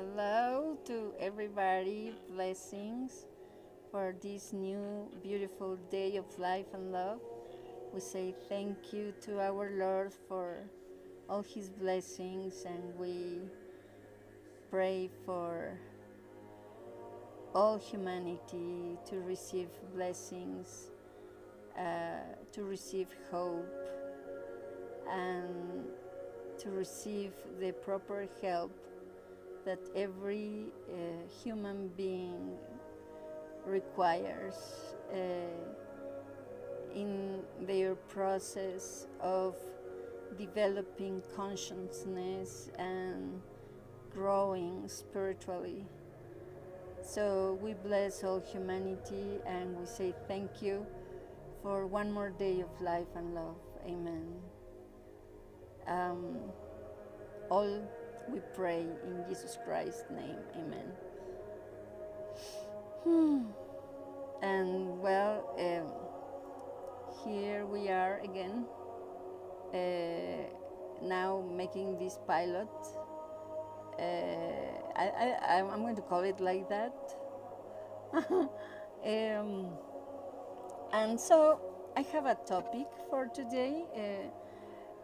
Hello to everybody. Blessings for this new beautiful day of life and love. We say thank you to our Lord for all His blessings, and we pray for all humanity to receive blessings, to receive hope, and to receive the proper help that every human being requires in their process of developing consciousness and growing spiritually. So we bless all humanity and we say thank you for one more day of life and love. Amen. All we pray in Jesus Christ's name. Amen. And well, here we are again, now making this pilot. I'm going to call it like that. And so I have a topic for today.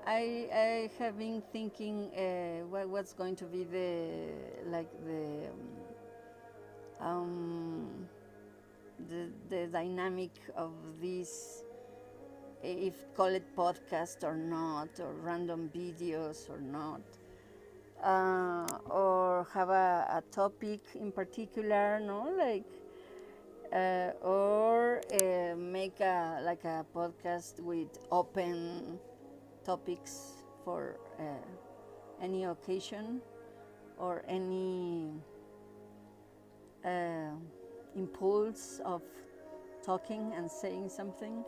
I have been thinking what's going to be the dynamic of this, if call it podcast or not, or random videos or not, or have a topic in particular, or make a podcast with open topics for any occasion or any impulse of talking and saying something.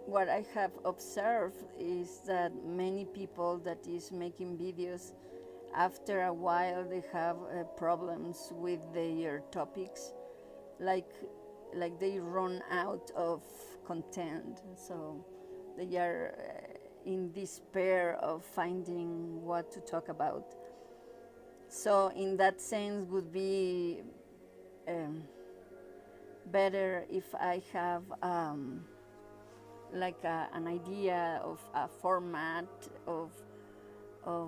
What I have observed is that many people that is making videos, after a while they have problems with their topics, like they run out of content, so they are in despair of finding what to talk about. So in that sense would be better if I have an idea of a format of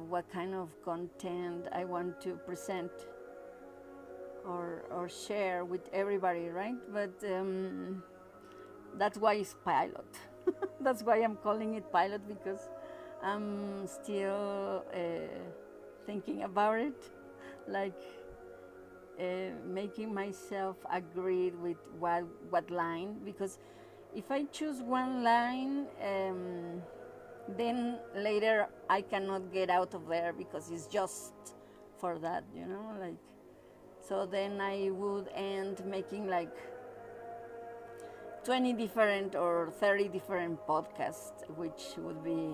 what kind of content I want to present or share with everybody, right? But that's why it's pilot. That's why I'm calling it pilot, because I'm still thinking about it, making myself agree with what line, because if I choose one line, then later I cannot get out of there because it's just for that, so then I would end making 20 different or 30 different podcasts, which would be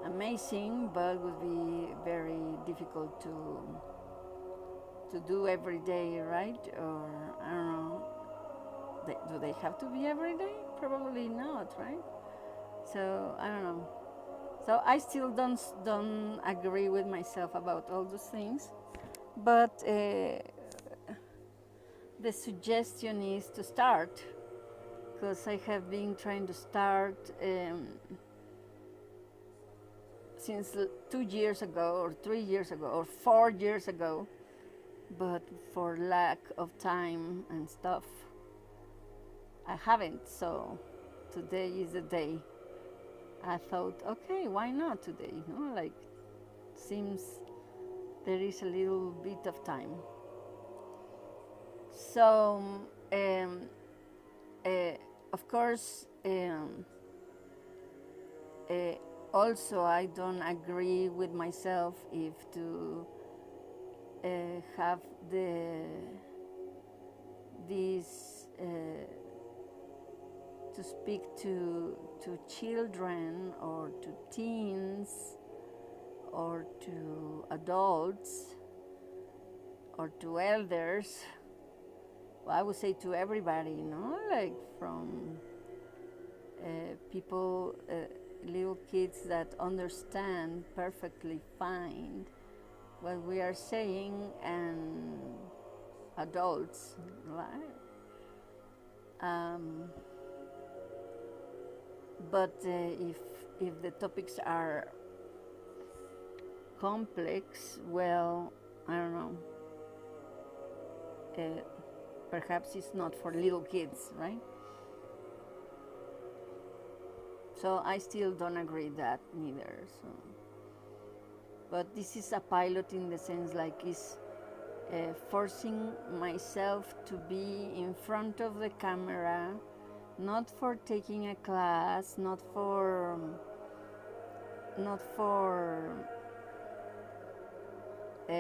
amazing, but would be very difficult to do every day, right? Or I don't know. Do they have to be every day? Probably not, right? So I don't know. So I still don't agree with myself about all those things, but the suggestion is to start, because I have been trying to start since 2 years ago, or 3 years ago, or 4 years ago, but for lack of time and stuff, I haven't. So today is the day. I thought, okay, why not today? Seems there is a little bit of time. So, of course, also I don't agree with myself if to have this to speak to children or to teens or to adults or to elders. Well, I would say to everybody, from people, little kids that understand perfectly fine what we are saying, and adults, right? But if the topics are complex, well, I don't know. Uh, Perhaps it's not for little kids, right? So I still don't agree that neither. So, but this is a pilot in the sense like it's forcing myself to be in front of the camera, not for taking a class, not for uh,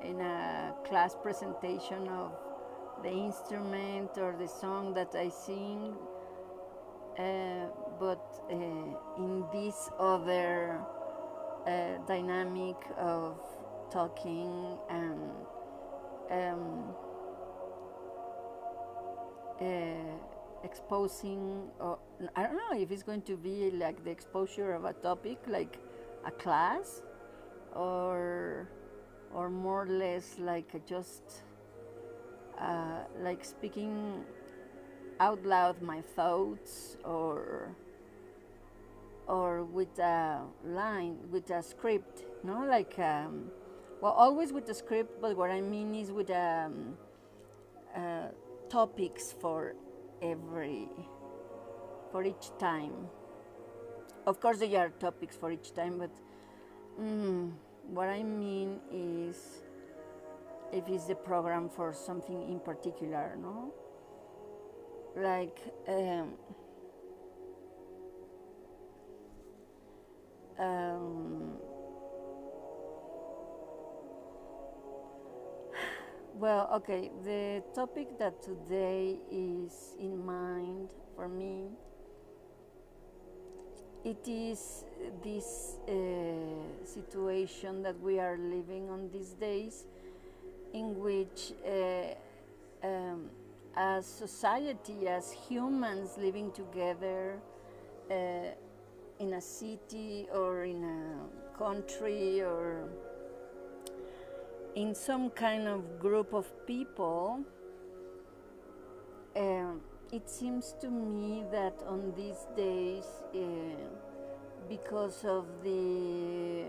in a class presentation of the instrument or the song that I sing, but in this other dynamic of talking and um, exposing, or I don't know if it's going to be like the exposure of a topic, like a class, or more or less like just like speaking out loud my thoughts, or with a line, with a script, no, like well, always with a script, but what I mean is with topics for every for each time. Of course, there are topics for each time, but what I mean is if it's the program for something in particular, no? Like um, well, okay, the topic that today is in mind for me, it is this situation that we are living on these days, in which as society, as humans living together uh, in a city or in a country or in some kind of group of people, it seems to me that on these days, because of the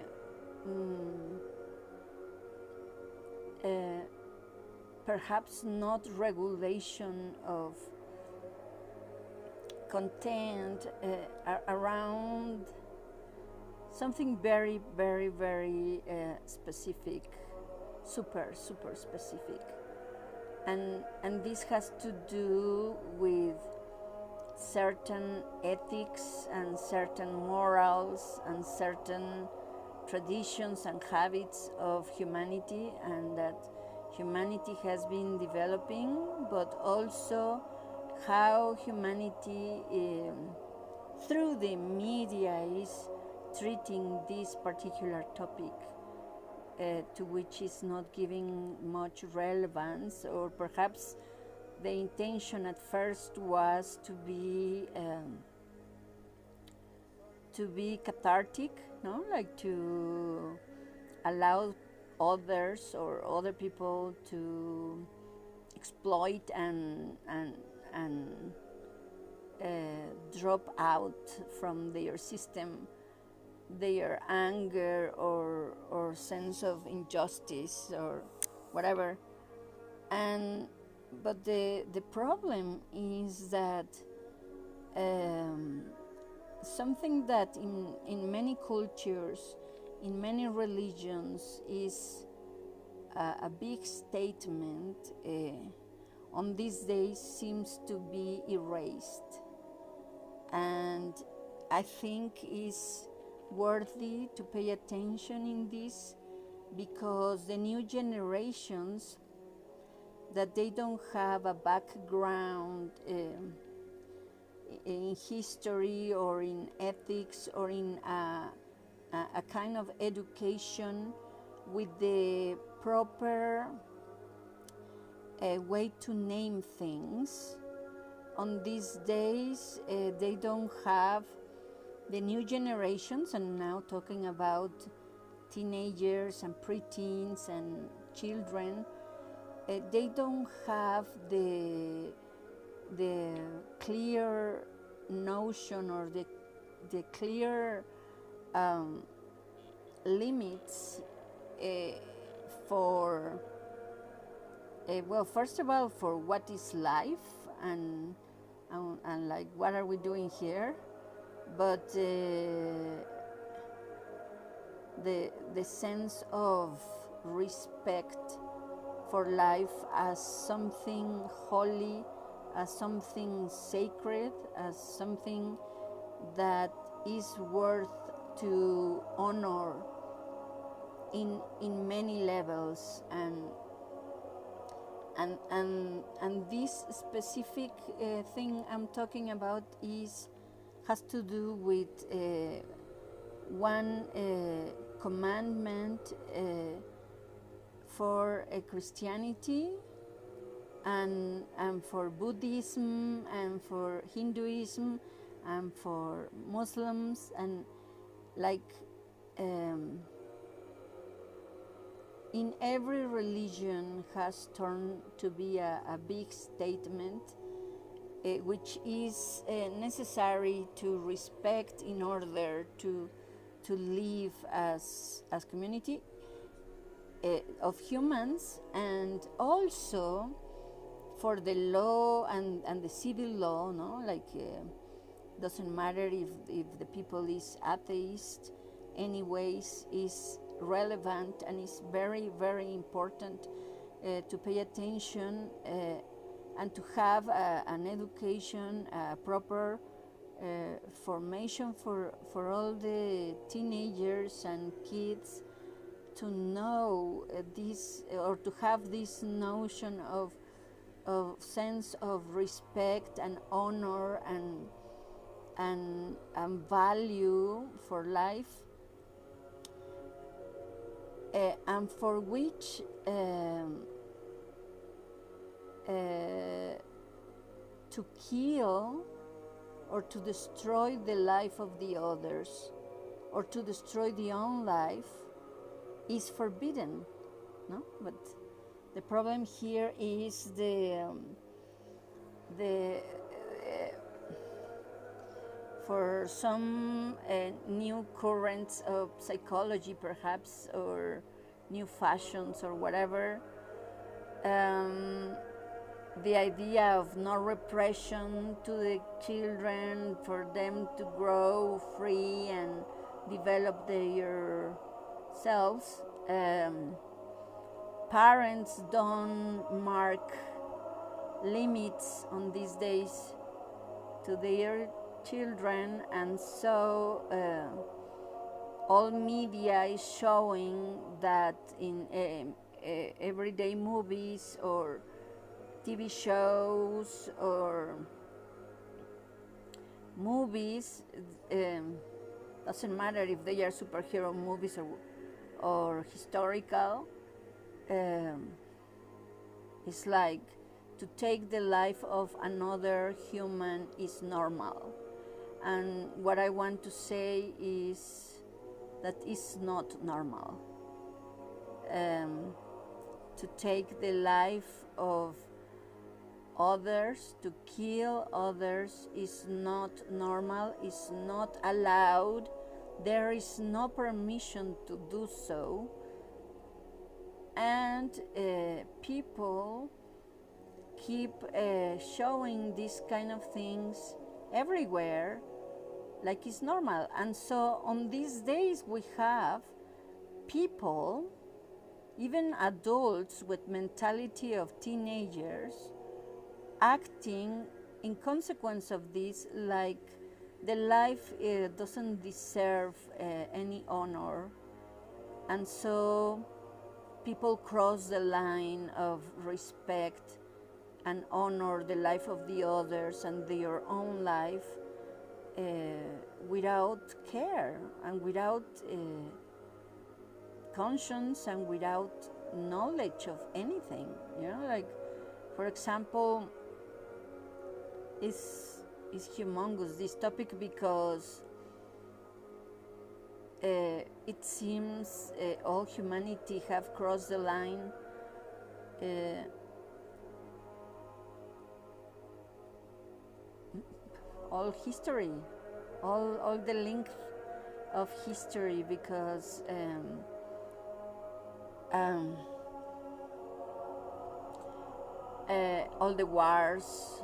uh, perhaps not regulation of content around something very, very, very specific, super specific, and this has to do with certain ethics and certain morals and certain traditions and habits of humanity, and that humanity has been developing, but also how humanity through the media is treating this particular topic, to which is not giving much relevance, or perhaps the intention at first was to be cathartic, no, like to allow others or other people to exploit and drop out from their system their anger or sense of injustice or whatever. And but the problem is that something that in many cultures, in many religions, is a big statement, on these days seems to be erased, and I think is worthy to pay attention in this, because the new generations that they don't have a background in history or in ethics or in a kind of education with the proper way to name things. On these days, they don't have the new generations, and now talking about teenagers and preteens and children, they don't have the clear notion or the clear limits for well, first of all, for what is life, and like what are we doing here, but the sense of respect for life as something holy, as something sacred, as something that is worth to honor in many levels. And this specific thing I'm talking about has to do with one commandment for Christianity, and for Buddhism, and for Hinduism, and for Muslims, and like in every religion has turned to be a big statement, which is necessary to respect in order to live as community of humans, and also for the law and the civil law, no, like doesn't matter if the people is atheist, anyways is relevant and is very, very important to pay attention and to have an education, proper formation for all the teenagers and kids to know this, or to have this notion of sense of respect and honor and value for life, and for which to kill or to destroy the life of the others or to destroy the own life is forbidden, no? But the problem here is for some new currents of psychology, perhaps, or new fashions or whatever, the idea of no repression to the children, for them to grow free and develop their selves. Parents don't mark limits on these days to their children, and so all media is showing that in everyday movies or TV shows or movies, doesn't matter if they are superhero movies or historical, it's like to take the life of another human is normal. And what I want to say is that it's not normal. To take the life of others, to kill others, is not normal, is not allowed. There is no permission to do so. And people keep showing these kind of things everywhere like it's normal. And so on these days we have people, even adults with mentality of teenagers, acting in consequence of this like the life doesn't deserve any honor. And so people cross the line of respect and honor the life of the others and their own life without care and without conscience and without knowledge of anything. You know, like, for example, it's humongous, this topic, because it seems all humanity have crossed the line. Uh, all history, all the length of history, because um, all the wars,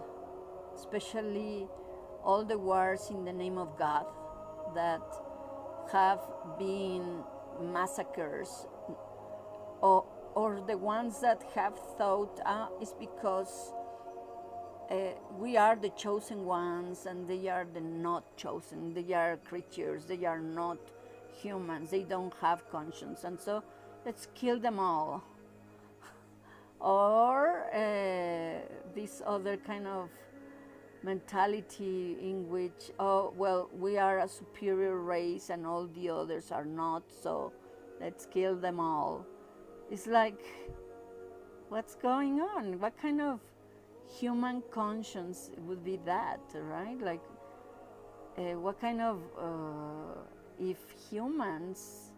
especially all the wars in the name of God that have been massacres, or, or the ones that have thought it's because we are the chosen ones and they are the not chosen. They are creatures, they are not humans, they don't have conscience, and so let's kill them all. Or this other kind of mentality in which, oh, well, we are a superior race and all the others are not, so let's kill them all. It's like, what's going on? What kind of human conscience would be that, right? Like, what kind of, if humans,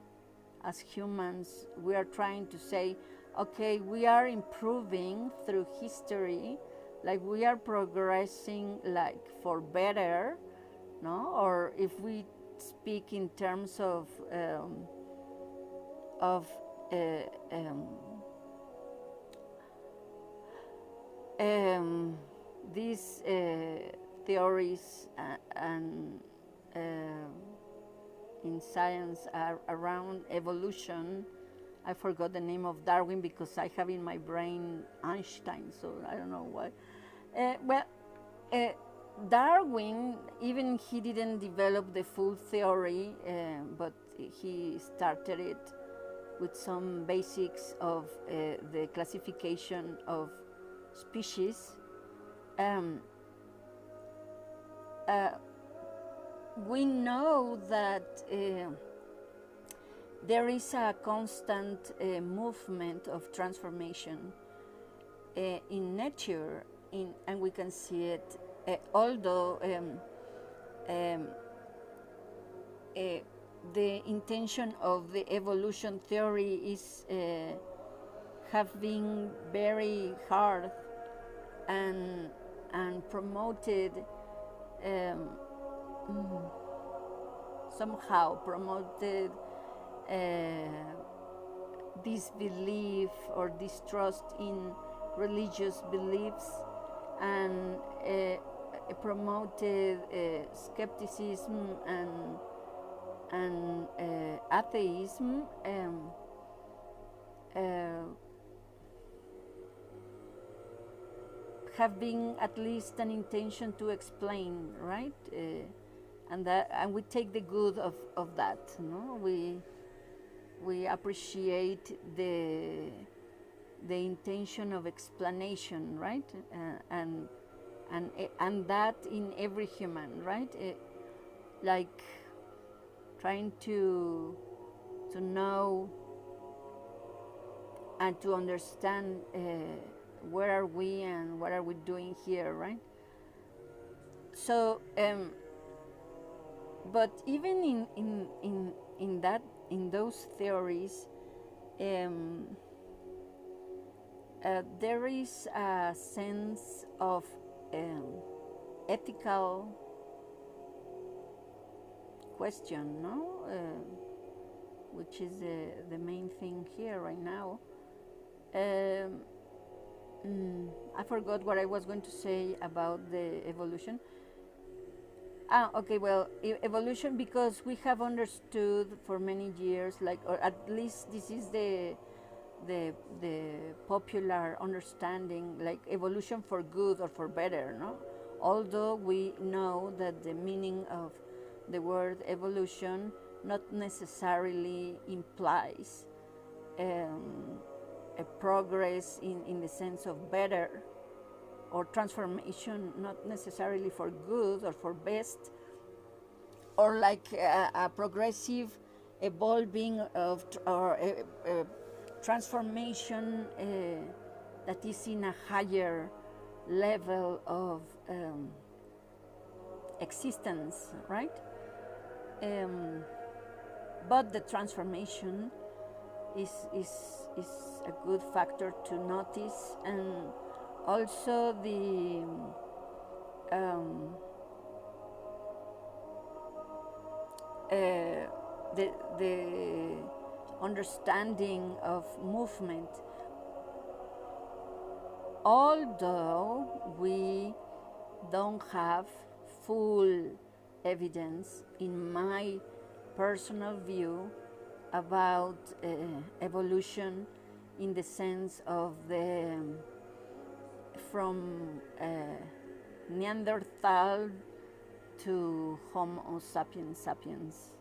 as humans, we are trying to say, okay, we are improving through history, like we are progressing, like for better, no? Or if we speak in terms of of uh, um, these theories and in science are around evolution. I forgot the name of Darwin because I have in my brain Einstein, so I don't know why. Well, uh, Darwin, even he didn't develop the full theory, but he started it with some basics of the classification of species. Um, uh, we know that there is a constant movement of transformation in nature, and we can see it, although um, uh, the intention of the evolution theory is have been very hard and promoted, um, somehow promoted disbelief or distrust in religious beliefs, and promoted skepticism and atheism. Have been at least an intention to explain, right? And we take the good of that. No, we appreciate the intention of explanation, right? And that in every human, right? Like trying to know and to understand where are we and what are we doing here, right? So, but even in that, in those theories, there is a sense of ethical question, no? Which is the main thing here right now. I forgot what I was going to say about the evolution. Okay, well, evolution, because we have understood for many years, like, or at least this is the popular understanding, like evolution for good or for better, no? Although we know that the meaning of the word evolution not necessarily implies a progress in the sense of better, or transformation, not necessarily for good or for best, or like a progressive evolving of or a transformation that is in a higher level of existence, right? But the transformation is is a good factor to notice, and also um, uh, the understanding of movement. Although we don't have full evidence, in my personal view, about evolution in the sense of the from Neanderthal to Homo sapiens sapiens,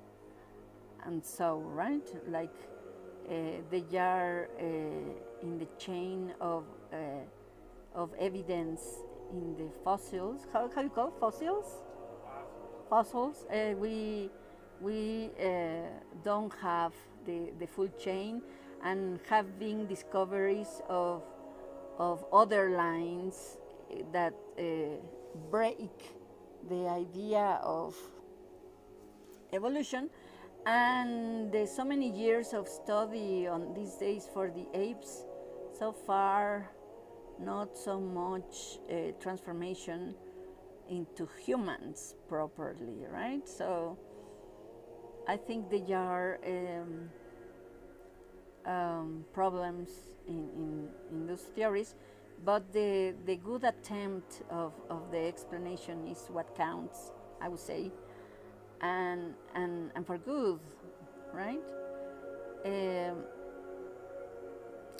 and so right, like they are in the chain of evidence in the fossils. How you call fossils? Fossils. We don't have the full chain, and have been discoveries of other lines that break the idea of evolution. And there's so many years of study on these days for the apes. So far, not so much transformation into humans properly, right? So I think there are problems in those theories, but the good attempt of the explanation is what counts, I would say, and for good, right?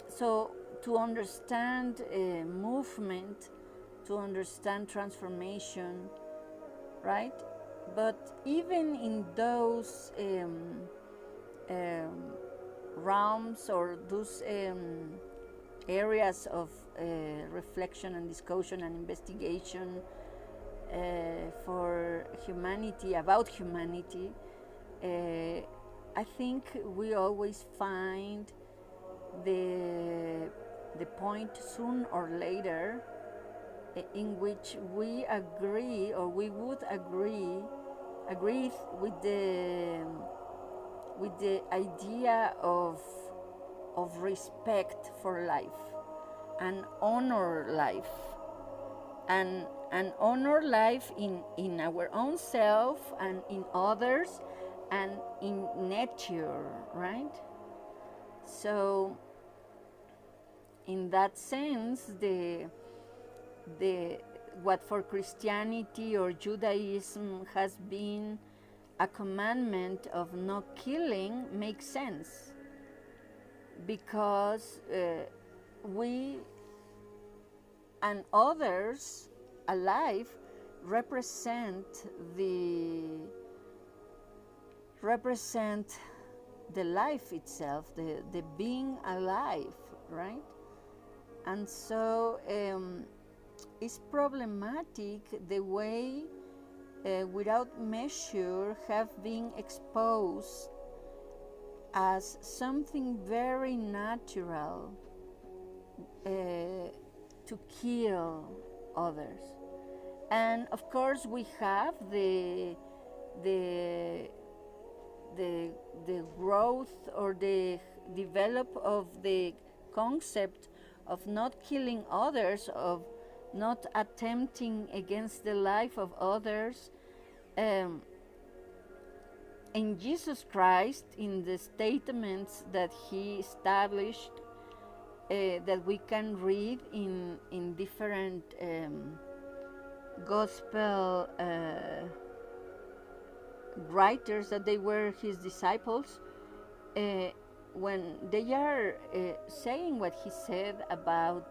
So to understand movement, to understand transformation, right? But even in those realms, or those areas of reflection and discussion and investigation for humanity, about humanity, I think we always find the point soon or later in which we agree, or we would agree with the idea of respect for life, and honor life, and honor life in our own self, and in others, and in nature, right? So in that sense, the what for Christianity or Judaism has been a commandment of not killing makes sense, because we and others alive represent the life itself, the being alive, right? And so it's problematic the way without measure have been exposed as something very natural to kill others. And of course we have the growth or the develop of the concept of not killing others, of not attempting against the life of others. In Jesus Christ, in the statements that he established, that we can read in different gospel writers, that they were his disciples, when they are saying what he said about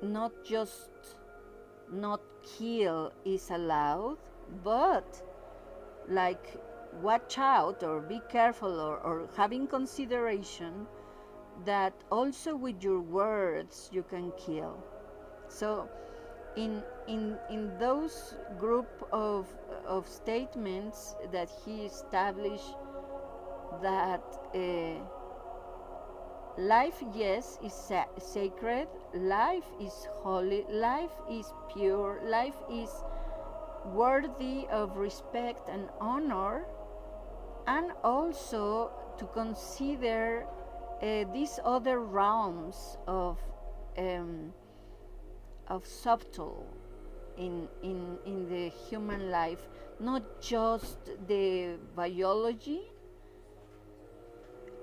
not just not kill is allowed, but like watch out or be careful, or having consideration that also with your words you can kill. So in those group of statements that he established, that life, yes, is sacred, life is holy, life is pure, life is worthy of respect and honor, and also to consider these other realms um, of subtle in the human life, not just the biology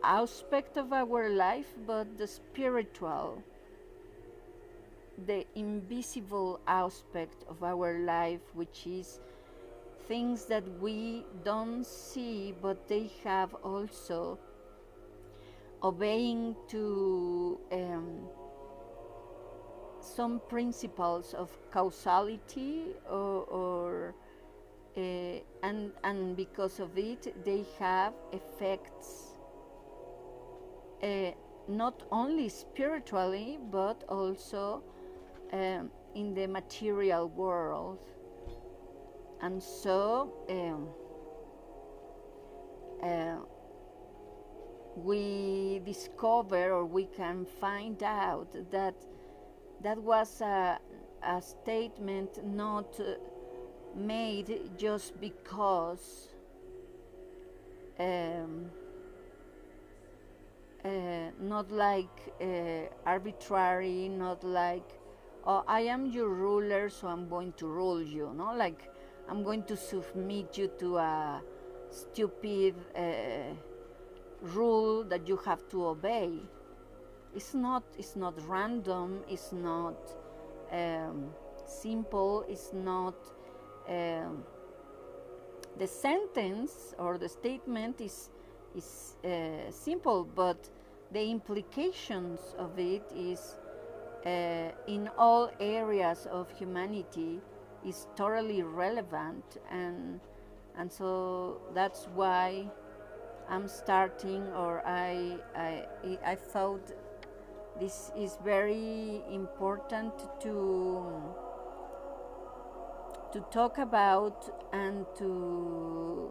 aspect of our life, but the spiritual, the invisible aspect of our life, which is things that we don't see, but they have also obeying to some principles of causality, and because of it they have effects, not only spiritually but also in the material world. And so we discover, or we can find out, that that was a statement not made just because not like arbitrary, not like, oh, I am your ruler, so I'm going to rule you, no? Like, I'm going to submit you to a stupid rule that you have to obey. It's not random, it's not simple, it's not the sentence or the statement is simple, but the implications of it is in all areas of humanity is totally relevant, and so that's why I'm starting, or I thought this is very important to talk about, and to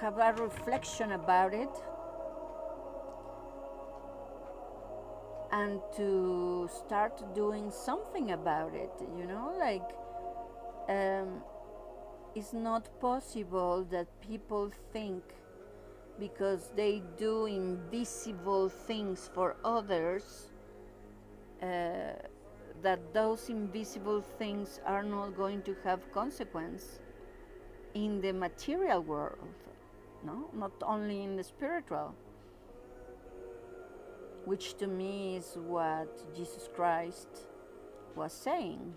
have a reflection about it, and to start doing something about it, you know, like it's not possible that people think because they do invisible things for others that those invisible things are not going to have consequence in the material world, no, not only in the spiritual, which to me is what Jesus Christ was saying.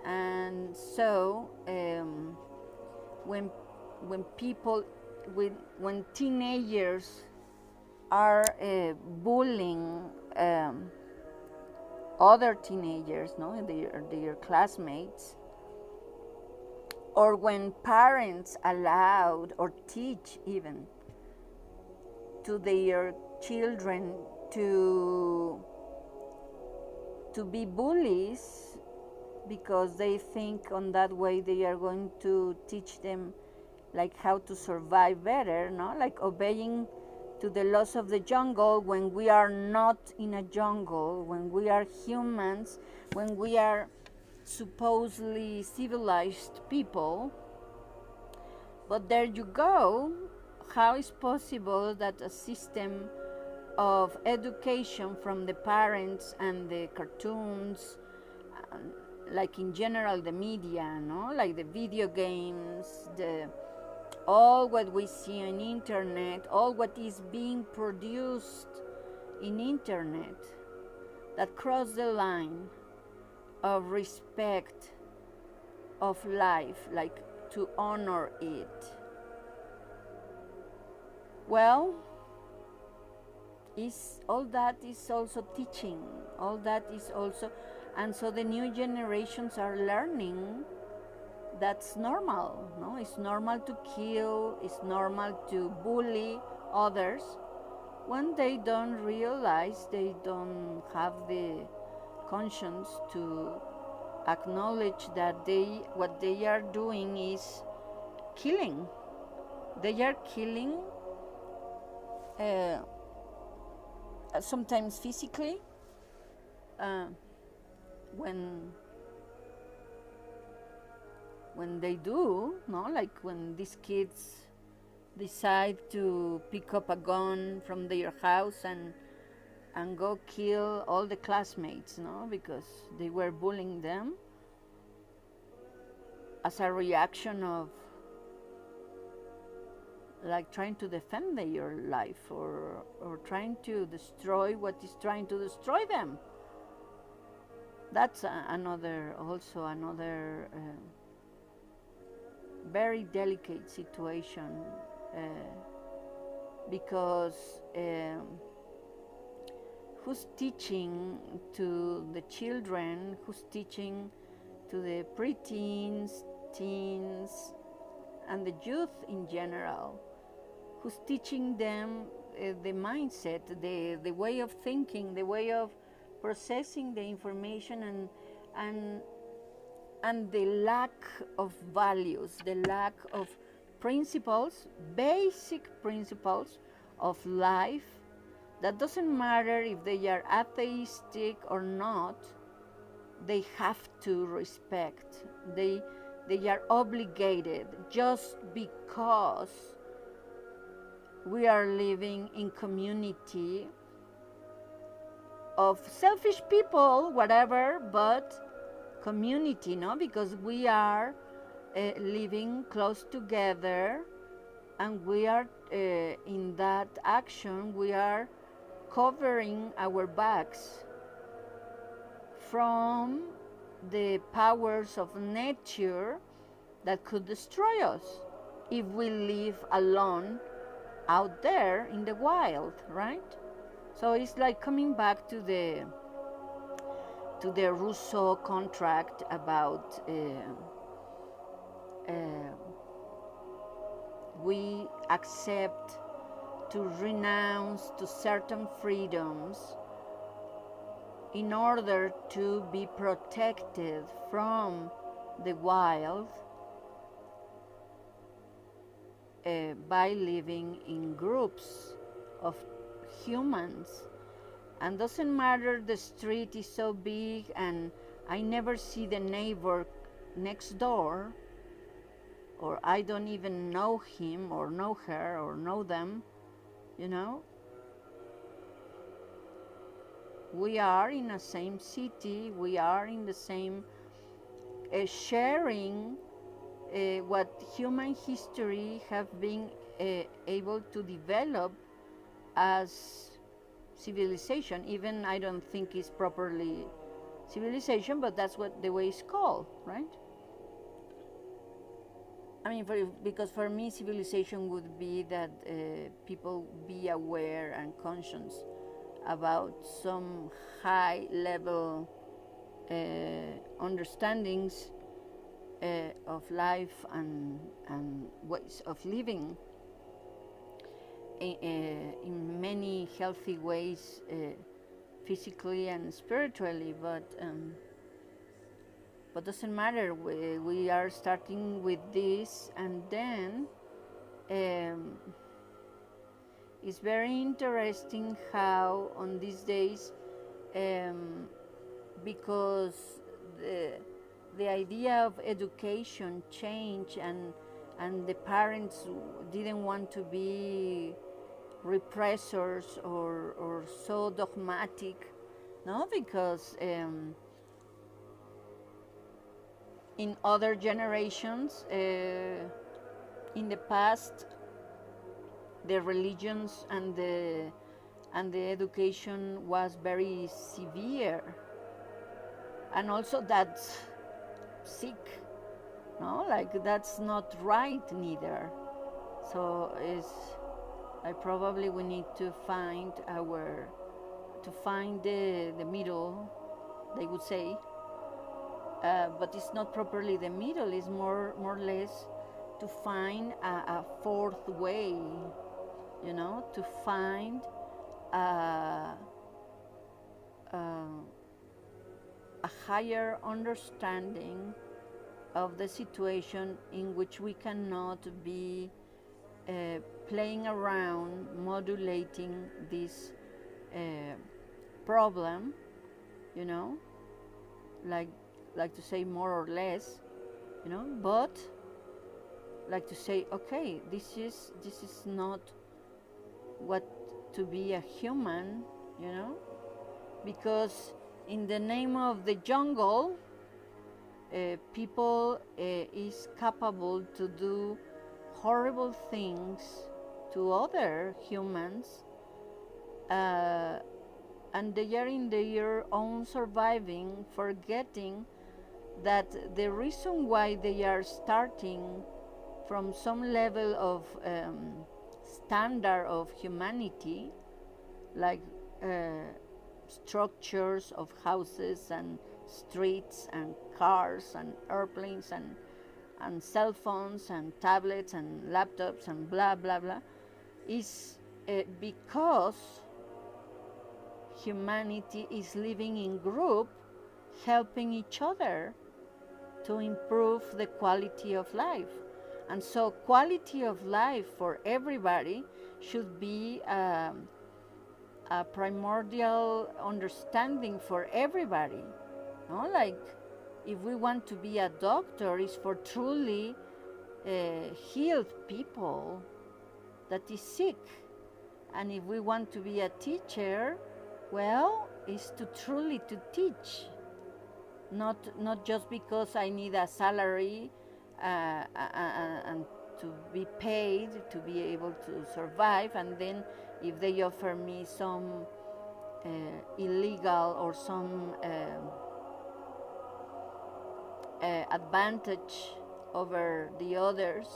And so when people, when teenagers are bullying other teenagers, no, their classmates, or when parents allowed or teach even to their children to be bullies, because they think on that way they are going to teach them like how to survive better, no, like obeying to the laws of the jungle, when we are not in a jungle, when we are humans, when we are supposedly civilized people. But there you go. How is possible that a system of education from the parents and the cartoons, like in general the media, no, like the video games, all what we see on internet, all what is being produced in internet, that cross the line of respect of life, like to honor it. Well, is all that is also teaching, all that is also, and so the new generations are learning that's normal, no? It's normal to kill, it's normal to bully others, when they don't realize, they don't have the conscience to acknowledge that what they are doing is killing. They are killing, sometimes physically, when when they do, no, like when these kids decide to pick up a gun from their house and go kill all the classmates, no, because they were bullying them as a reaction of like trying to defend their life, or trying to destroy what is trying to destroy them. That's another very delicate situation, because who's teaching to the children, who's teaching to the preteens, teens, and the youth in general, who's teaching them the mindset, the way of thinking, the way of processing the information, and the lack of values, the lack of principles, basic principles of life, that doesn't matter if they are atheistic or not, they have to respect. They are obligated, just because we are living in community of selfish people, whatever, but community, no? Because we are living close together, and we are in that action, we are covering our backs from the powers of nature that could destroy us if we live alone out there in the wild, right? So it's like coming back to the Rousseau contract about we accept to renounce to certain freedoms in order to be protected from the wild, by living in groups of humans. And doesn't matter the street is so big and I never see the neighbor next door, or I don't even know him or know her or know them, you know. We are in the same city, we are in the same sharing what human history have been able to develop as civilization. Even I don't think it's properly civilization, but that's what the way it's called, right? I mean, because for me, civilization would be that people be aware and conscious about some high level understandings of life and ways of living in many healthy ways, physically and spiritually, but doesn't matter. We are starting with this, and then it's very interesting how on these days, because the idea of education changed, and the parents didn't want to be repressors or so dogmatic, no, because in other generations, in the past, the religions and the education was very severe, and also that's sick, no, like that's not right neither. So I probably we need to find the middle, they would say, but it's not properly the middle. It's more or less to find a fourth way, you know, to find a higher understanding of the situation in which we cannot be playing around, modulating this problem, you know, like to say more or less, But like to say, okay, this is not what to be a human, because in the name of the jungle, people is capable to do horrible things to other humans, and they are in their own surviving, forgetting that the reason why they are starting from some level of standard of humanity, like structures of houses and streets and cars and airplanes and cell phones and tablets and laptops and blah blah blah, is because humanity is living in group, helping each other to improve the quality of life. And so quality of life for everybody should be a primordial understanding for everybody. Like if we want to be a doctor, is for truly healed people that is sick. And if we want to be a teacher, well, is to truly to teach, not just because I need a salary and to be paid to be able to survive, and then if they offer me some illegal or some advantage over the others,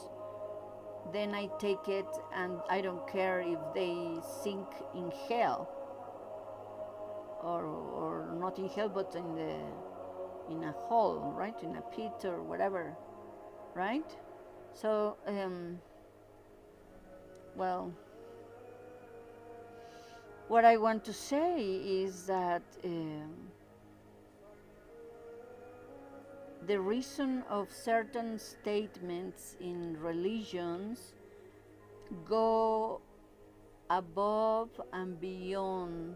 then I take it, and I don't care if they sink in hell, or not in hell, but in a hole, right, in a pit or whatever, right? So well, what I want to say is that the reason of certain statements in religions go above and beyond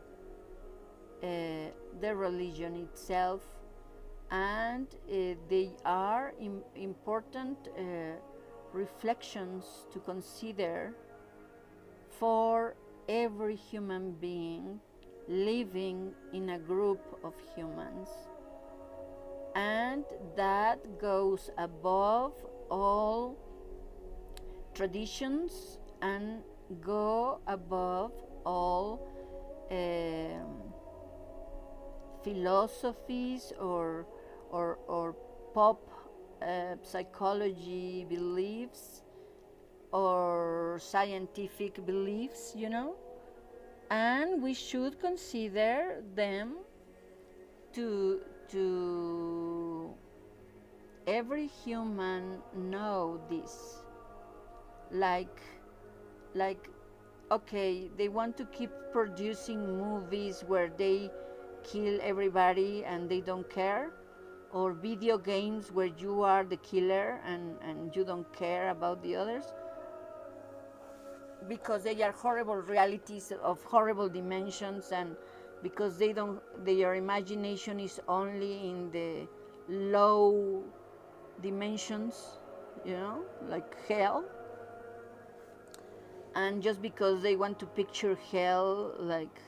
the religion itself, and they are important reflections to consider for every human being living in a group of humans. And that goes above all traditions and go above all philosophies or pop psychology beliefs or scientific beliefs, and we should consider them to every human know this. Like okay, they want to keep producing movies where they kill everybody and they don't care, or video games where you are the killer and you don't care about the others, because they are horrible realities of horrible dimensions, and because their imagination is only in the low dimensions, like hell. And just because they want to picture hell like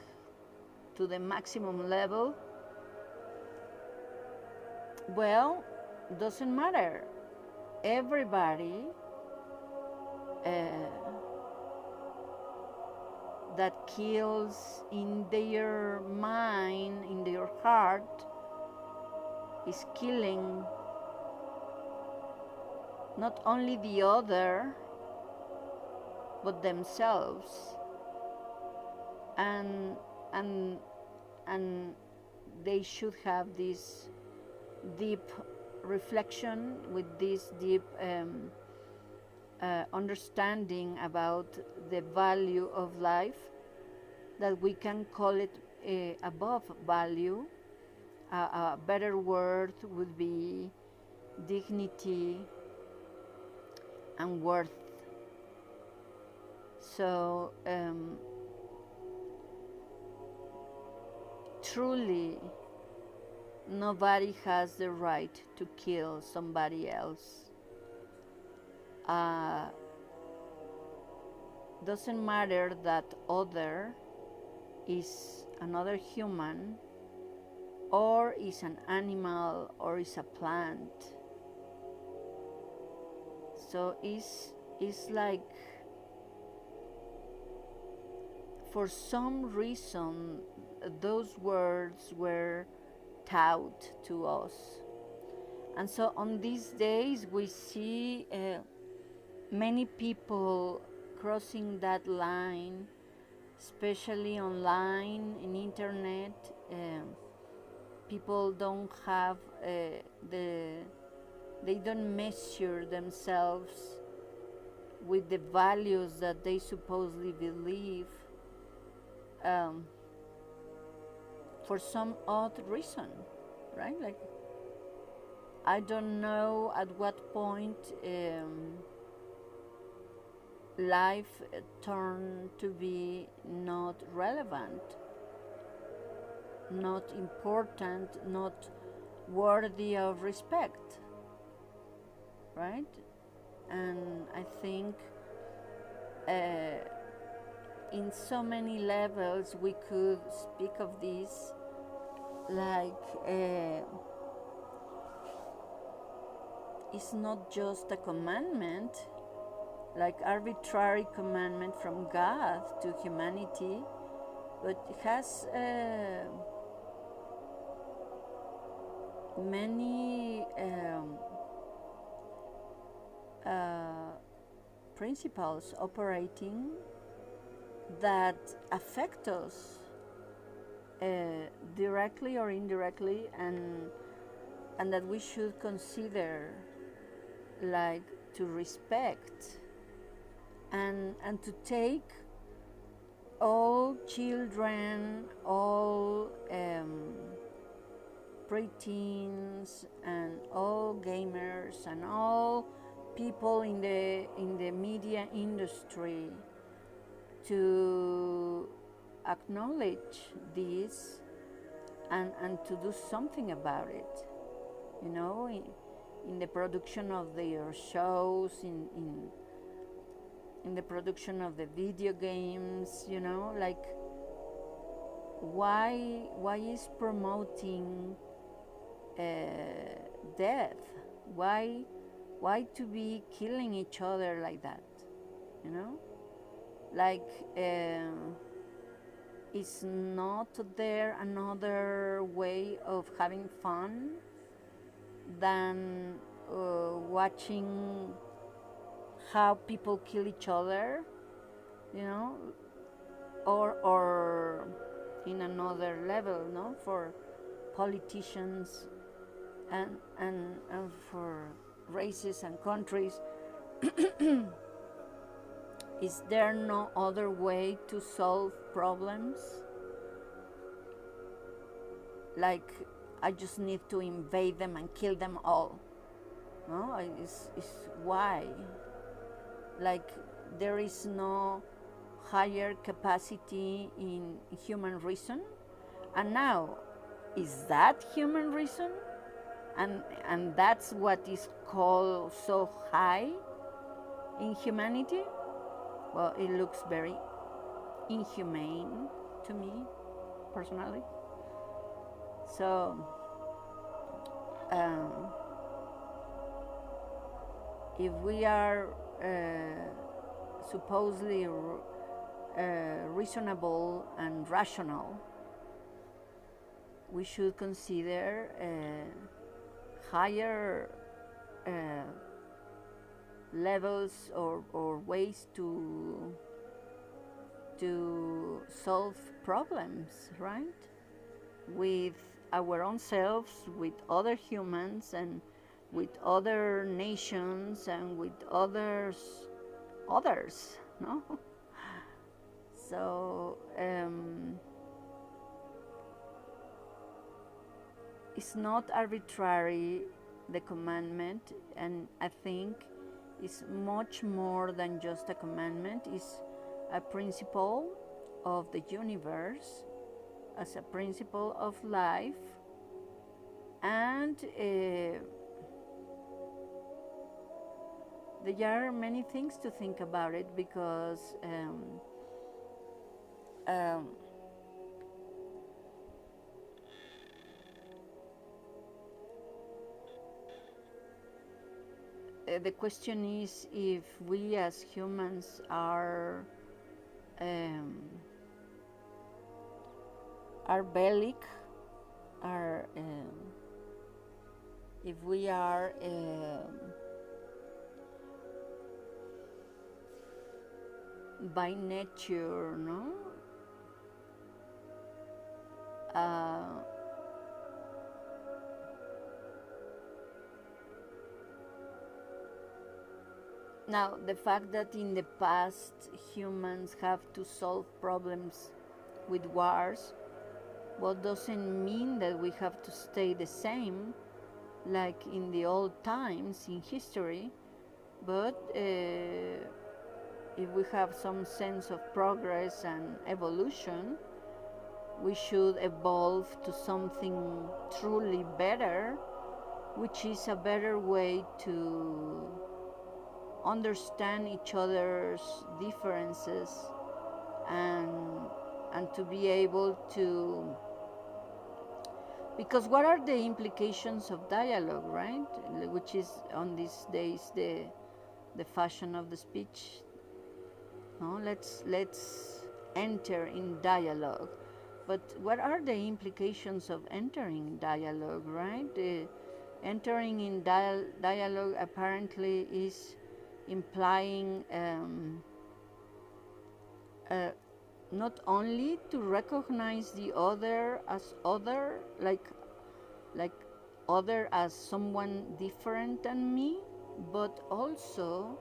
to the maximum level, well, doesn't matter. Everybody that kills in their mind, in their heart, is killing not only the other, but themselves. And they should have this deep reflection, with this deep understanding about the value of life, that we can call it above value. A better word would be dignity and worth. So truly nobody has the right to kill somebody else. Uh, doesn't matter that other is another human, or is an animal, or is a plant. So it's like, for some reason, those words were taught to us. And so on these days we see many people crossing that line, especially online, in internet. People don't have they don't measure themselves with the values that they supposedly believe, for some odd reason, right? Like, I don't know at what point life turned to be not relevant, not important, not worthy of respect, right? And I think in so many levels we could speak of this, like it's not just a commandment, like arbitrary commandment from God to humanity, but it has many principles operating that affect us directly or indirectly, and that we should consider, like, to respect, and to take all children, all preteens, and all gamers, and all people in the media industry, to acknowledge this, and to do something about it, you know, in the production of their shows, in the production of the video games, you know, like, why is promoting death? Why to be killing each other like that, you know? Like, is not there another way of having fun than watching how people kill each other, you know? Or in another level, no, for politicians and for races and countries, is there no other way to solve problems? Like, I just need to invade them and kill them all? No, it's why? Like, there is no higher capacity in human reason? And now, is that human reason? And that's what is called so high in humanity? Well, it looks very inhumane to me, personally. So, if we are supposedly reasonable and rational, we should consider higher levels or ways to solve problems, right? With our own selves, with other humans, and with other nations, and with others, no? So it's not arbitrary, the commandment, and I think it's much more than just a commandment. It's a principle of the universe, as a principle of life, And there are many things to think about it, because um, the question is if we as humans um, are bellic, are if we are by nature, no, uh, now the fact that in the past humans have to solve problems with wars, well, doesn't mean that we have to stay the same like in the old times in history, but if we have some sense of progress and evolution, we should evolve to something truly better, which is a better way to understand each other's differences, and to be able to, because what are the implications of dialogue, right? Which is on these days the fashion of the speech. No, let's enter in dialogue. But what are the implications of entering dialogue, right? Entering in dialogue apparently is implying uh, not only to recognize the other as other, like other as someone different than me, but also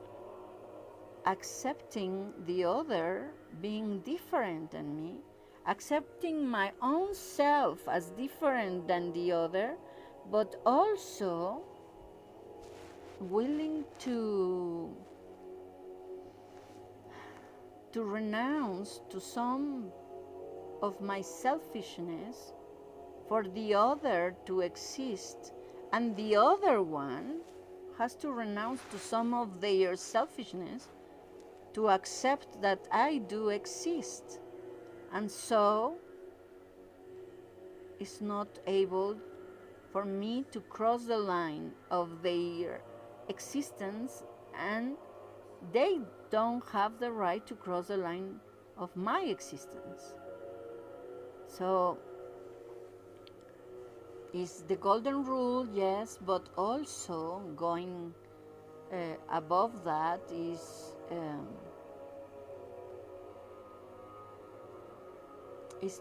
accepting the other being different than me, accepting my own self as different than the other, but also willing to renounce to some of my selfishness for the other to exist, and the other one has to renounce to some of their selfishness to accept that I do exist, and so is not able for me to cross the line of their existence, and they don't have the right to cross the line of my existence. So is the golden rule, yes, but also going above that is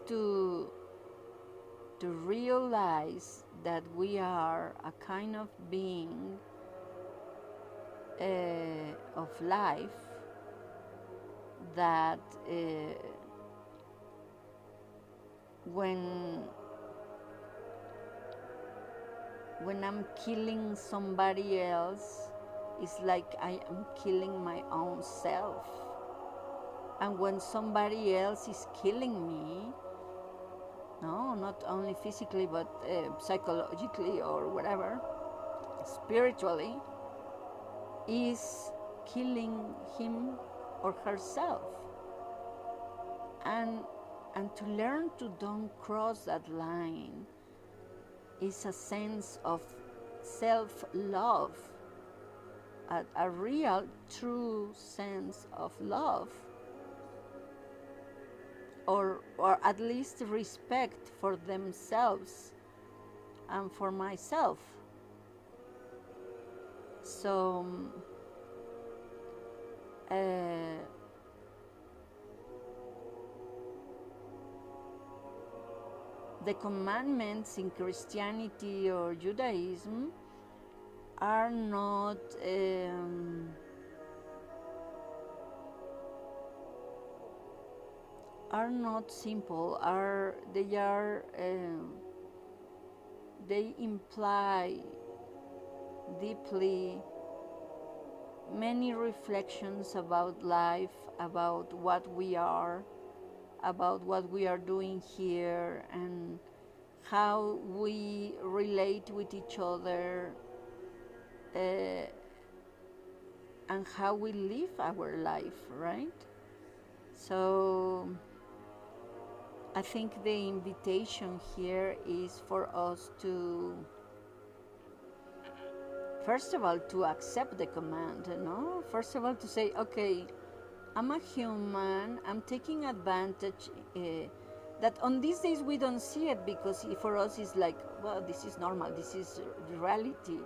to realize that we are a kind of being of life that when I'm killing somebody else, it's like I am killing my own self. And when somebody else is killing me, no, not only physically but psychologically or whatever, spiritually, is killing him or herself. And to learn to don't cross that line is a sense of self-love, a real, true sense of love, or at least respect for themselves and for myself. So the commandments in Christianity or Judaism are not simple. They imply deeply many reflections about life, about what we are, about what we are doing here, and how we relate with each other, and how we live our life, right? So I think the invitation here is for us to, first of all, to accept the command, no? First of all, to say, okay, I'm a human, I'm taking advantage. That on these days we don't see it because for us it's like, well, this is normal, this is reality.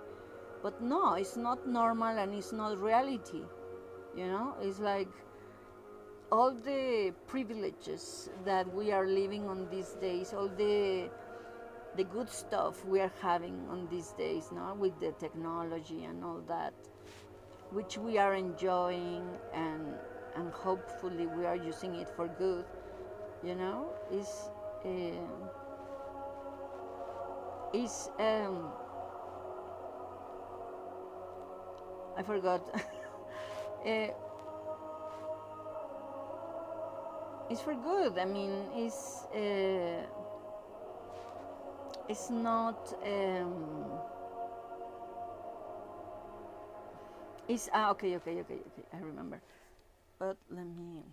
But no, it's not normal and it's not reality. You know, it's like all the privileges that we are living on these days, all the good stuff we are having on these days, no, with the technology and all that, which we are enjoying, and hopefully we are using it for good. You know, is I forgot. uh, it's for good. I mean, it's not. It's okay. I remember, but let me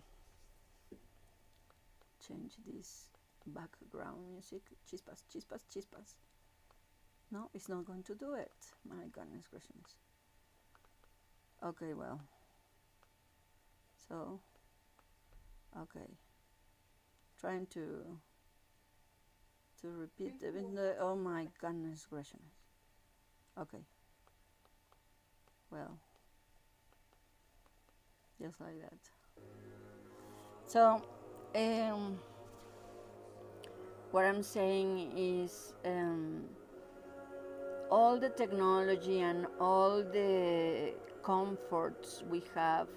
change this background music. Chispas, chispas, chispas. No, it's not going to do it. My goodness gracious. Okay, well. So, okay. Trying to repeat the, oh my goodness gracious. Okay. Well, just like that. So, what I'm saying is, all the technology and all the comforts we have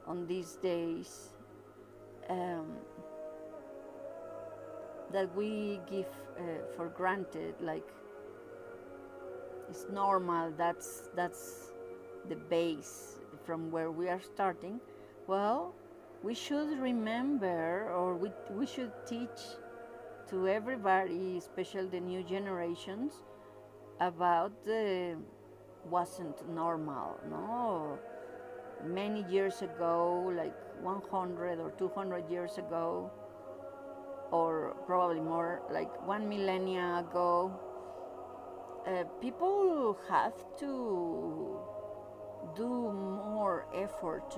on these days, that we give for granted, like it's normal, that's the base from where we are starting. Well, we should remember, or we should teach to everybody, especially the new generations, about the wasn't normal, no? Many years ago, like 100 or 200 years ago, or probably more, like 1 millennia ago, people have to do more effort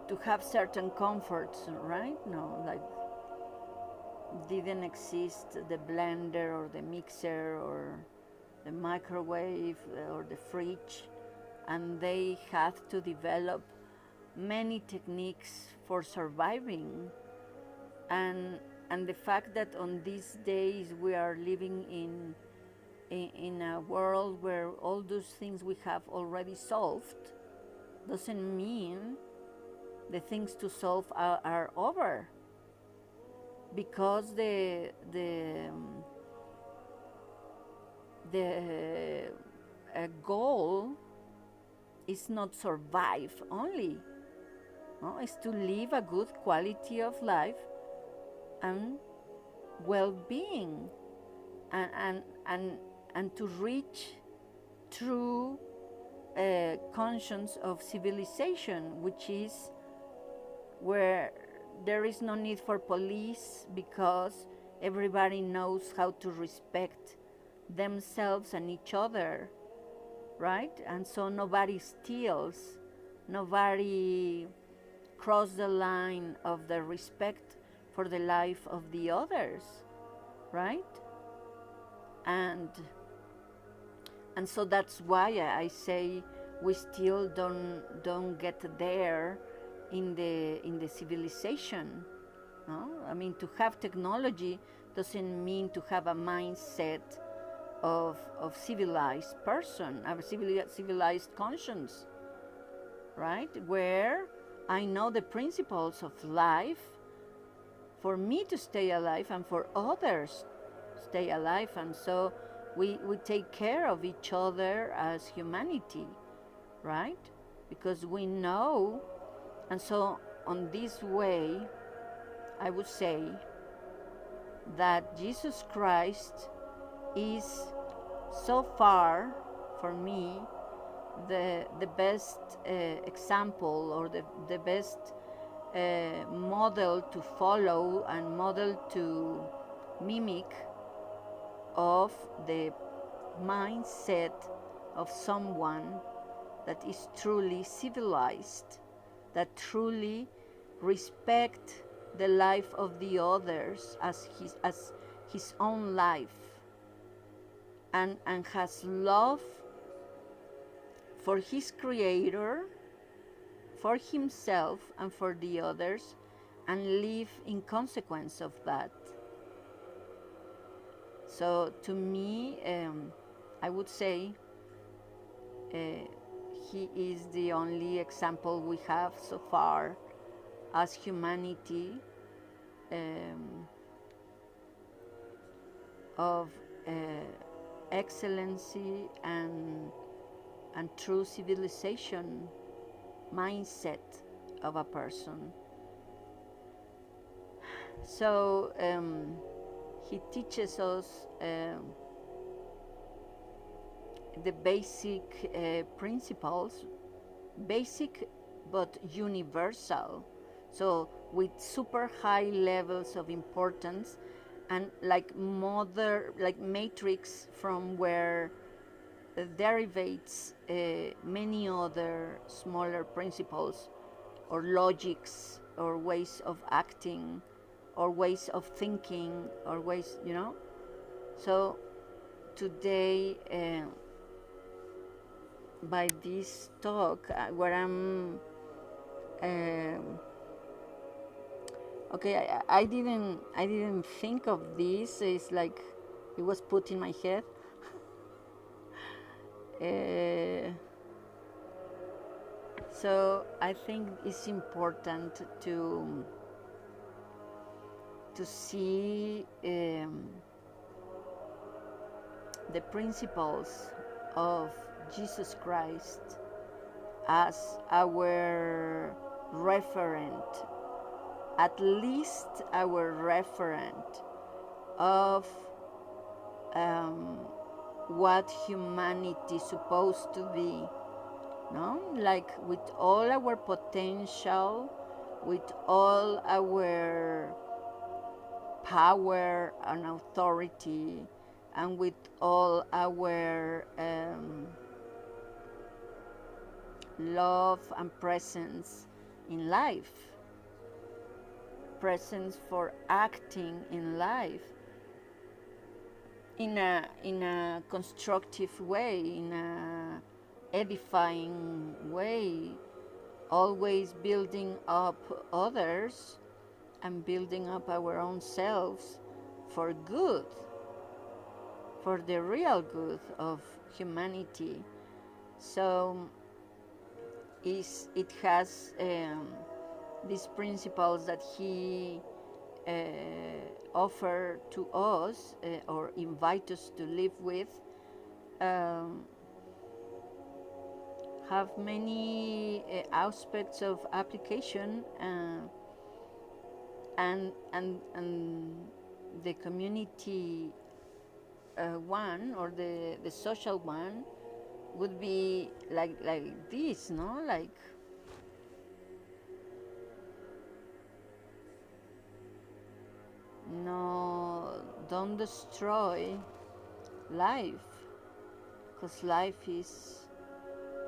to have certain comforts, right? No, like didn't exist the blender or the mixer or the microwave or the fridge, and they had to develop many techniques for surviving. And the fact that on these days we are living in a world where all those things we have already solved doesn't mean the things to solve are over, because the goal is not survive only, no? It's to live a good quality of life and well-being, and to reach true conscience of civilization, which is where there is no need for police, because everybody knows how to respect themselves and each other, right? And so nobody steals, nobody crosses the line of the respect for the life of the others, right? And so that's why I say we still don't get there in the civilization, no? I mean, to have technology doesn't mean to have a mindset of civilized person, a civilized conscience, right? Where I know the principles of life for me to stay alive and for others stay alive, and so we take care of each other as humanity, right? Because we know, and so on this way I would say that Jesus Christ is so far, for me, the best example, or the best model to follow and model to mimic of the mindset of someone that is truly civilized, that truly respect the life of the others as his own life, and has love for his creator, for himself, and for the others, and live in consequence of that. So to me, I would say uh, he is the only example we have so far as humanity, um, of excellency and true civilization mindset of a person. So he teaches us the basic principles, basic but universal. So with super high levels of importance, and like like matrix from where derivates many other smaller principles or logics or ways of acting or ways of thinking or ways, So today, by this talk, where I'm, okay, I didn't think of this. It's like it was put in my head. So I think it's important to see the principles of Jesus Christ as our referent, at least our referent of what humanity is supposed to be. No? Like with all our potential, with all our power and authority, and with all our love and presence in life, presence for acting in life in a constructive way, in a edifying way, always building up others and building up our own selves for good, for the real good of humanity. So it has these principles that he offer to us, or invite us to live with, have many aspects of application, and the community one, or the social one, would be like this, no? Like no, don't destroy life, because life is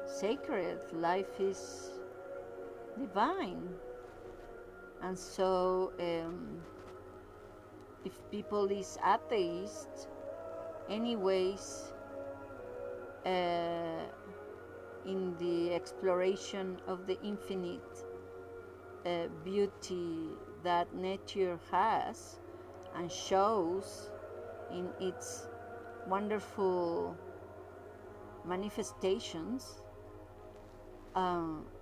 sacred, life is divine. And so if people is atheist, anyways, in the exploration of the infinite beauty that nature has and shows in its wonderful manifestations,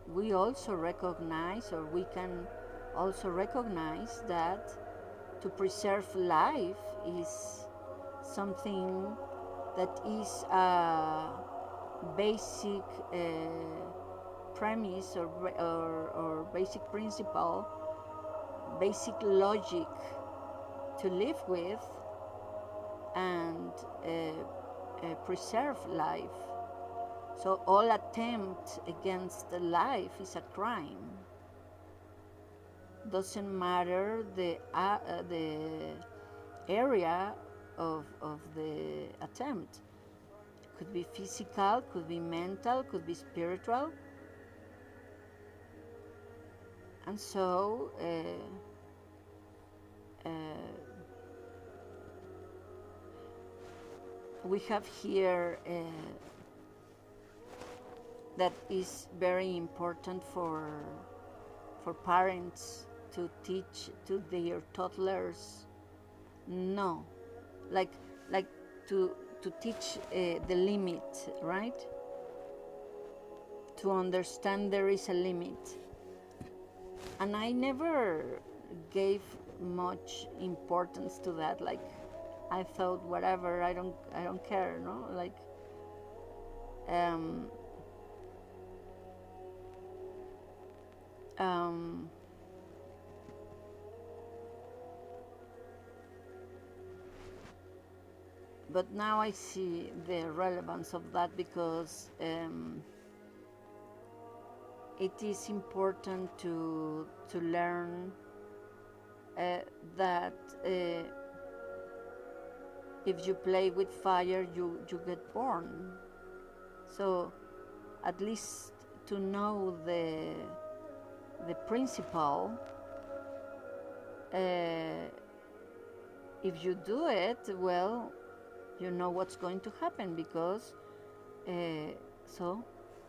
we also recognize, or we can also recognize, that to preserve life is something that is a basic premise or basic principle basic logic to live with and preserve life. So all attempt against the life is a crime. Doesn't matter the area of the attempt. Could be physical, could be mental, could be spiritual. And so we have here that is very important for parents to teach to their toddlers. No, like to teach the limit, right? To understand there is a limit. And I never gave much importance to that. Like, I thought, whatever, I don't care, no? Like, but now I see the relevance of that, because it is important to learn that if you play with fire, you get burned. So at least to know the principle, if you do it, well, you know what's going to happen, because so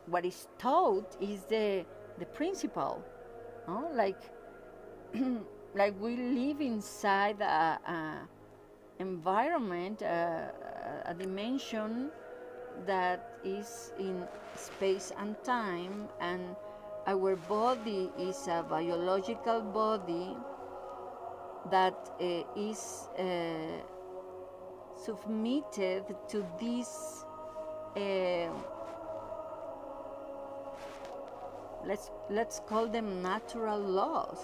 what is taught is the principle, no? Like like we live inside a environment, a dimension that is in space and time, and our body is a biological body that is submitted to these let's call them natural laws,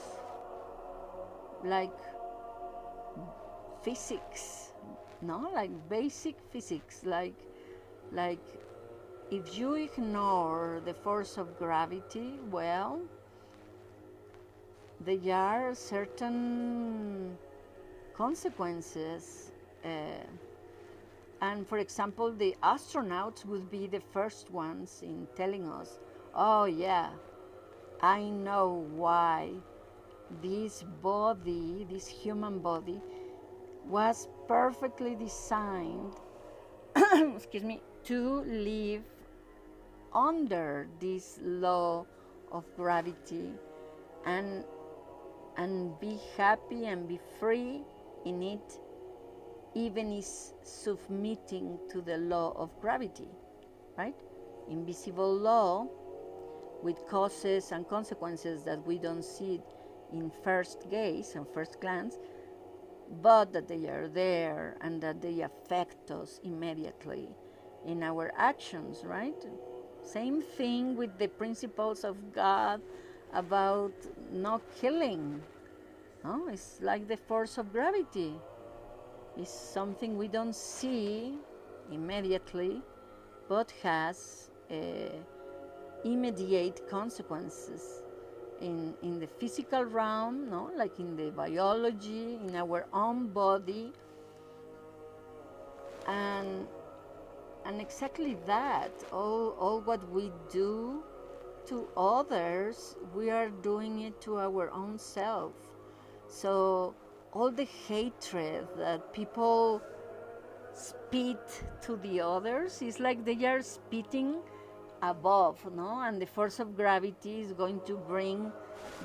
like physics, no? Like basic physics, like if you ignore the force of gravity, well, there are certain consequences. And for example, the astronauts would be the first ones in telling us, oh yeah, I know why this body, this human body, was perfectly designed excuse me, to live under this law of gravity and be happy and be free in it, even is submitting to the law of gravity, right? Invisible law with causes and consequences that we don't see in first gaze and first glance, but that they are there and that they affect us immediately in our actions, right? Same thing with the principles of God about not killing. No? It's like the force of gravity. It's something we don't see immediately, but has immediate consequences in the physical realm, no? Like in the biology, in our own body, and exactly that. All what we do to others, we are doing it to our own self. So all the hatred that people spit to the others is like they are spitting above, no? And the force of gravity is going to bring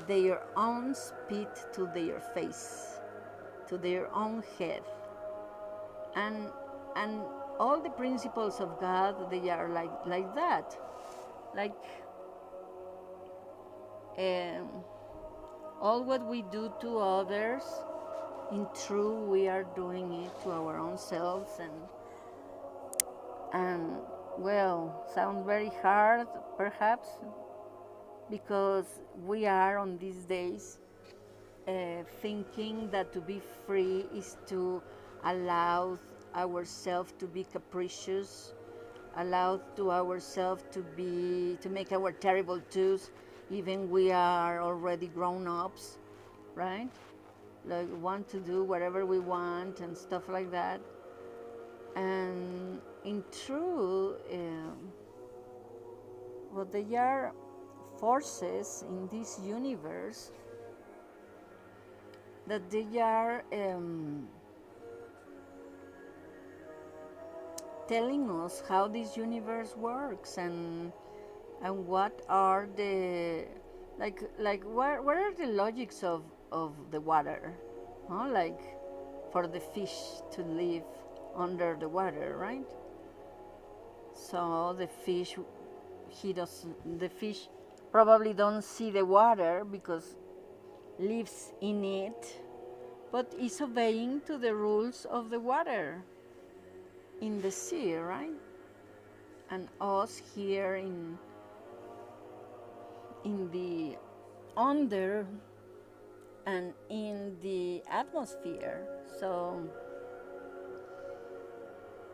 their own spit to their face, to their own head. And all the principles of God, they are like that. Like all what we do to others, in truth, we are doing it to our own selves, and well, sounds very hard, perhaps, because we are on these days thinking that to be free is to allow ourselves to be capricious, allow to ourselves to make our terrible twos, even we are already grown ups, right? Like want to do whatever we want and stuff like that. And in truth, what they are forces in this universe that they are telling us how this universe works and what are the like what are the logics of the water, huh? Like for the fish to live under the water, right? So the fish probably don't see the water because lives in it, but is obeying to the rules of the water in the sea, right? And us here in the under and in the atmosphere. So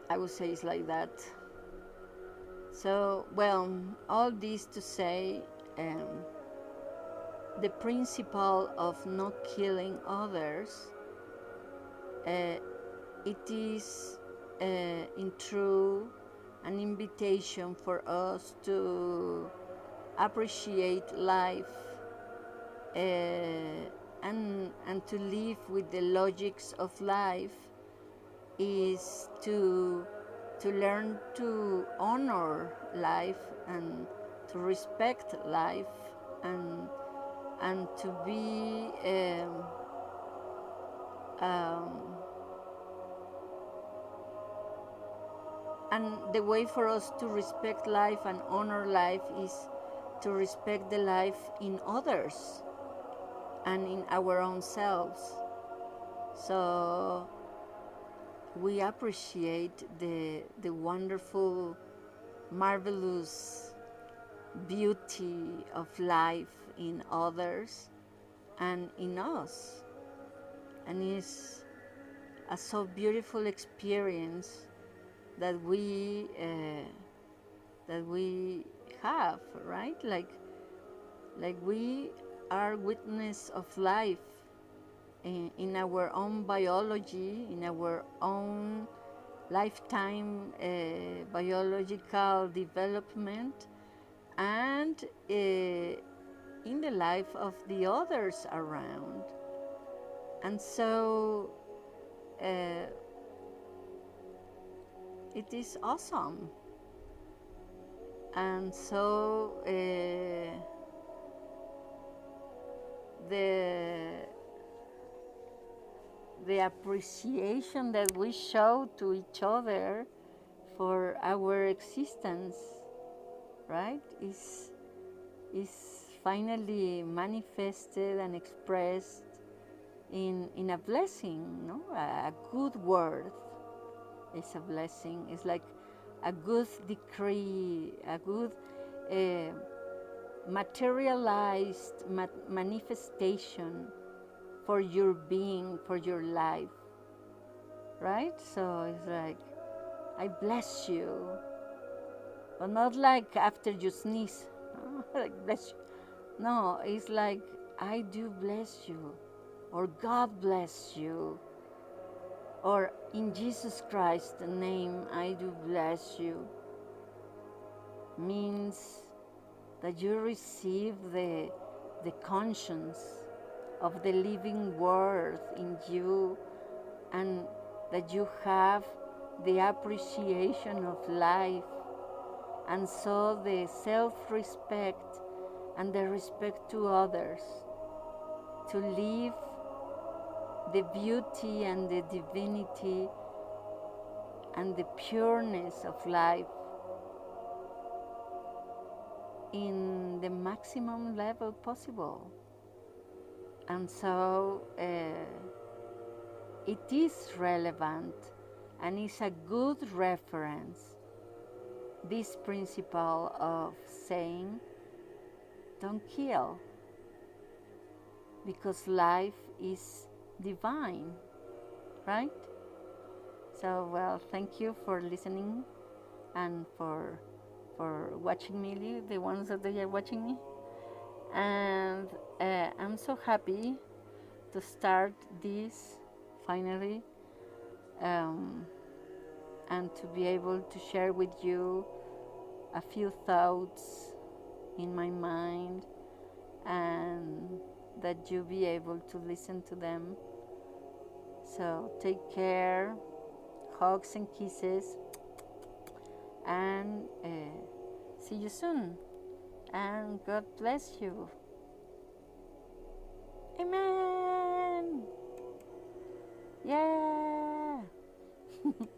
I would say it's like that. So, well, all this to say, the principle of not killing others, it is in true an invitation for us to appreciate life and to live with the logics of life is to learn to honor life and to respect life and to be and the way for us to respect life and honor life is to respect the life in others and in our own selves. So we appreciate the wonderful, marvelous beauty of life in others and in us. And it's a so beautiful experience that we have, right? Like we are witness of life in our own biology, in our own lifetime biological development, and in the life of the others around. And so it is awesome. And so the appreciation that we show to each other for our existence, right, is finally manifested and expressed in a blessing, no? A good word is a blessing. It's like a good decree, a good materialized manifestation for your being, for your life, right? So it's like, I bless you, but not like after you sneeze, like bless you. No, it's like, I do bless you, or God bless you, or in Jesus Christ's name I do bless you, means that you receive the conscience of the living word in you, and that you have the appreciation of life, and so the self-respect and the respect to others, to live the beauty and the divinity and the pureness of life in the maximum level possible. And so it is relevant and is a good reference, this principle of saying, don't kill, because life is divine, right? So, well, thank you for listening and for watching me, the ones that they are watching me. And I'm so happy to start this finally, um, and to be able to share with you a few thoughts in my mind, and that you be able to listen to them. So take care, hugs and kisses, and see you soon. And God bless you. Amen. Yeah.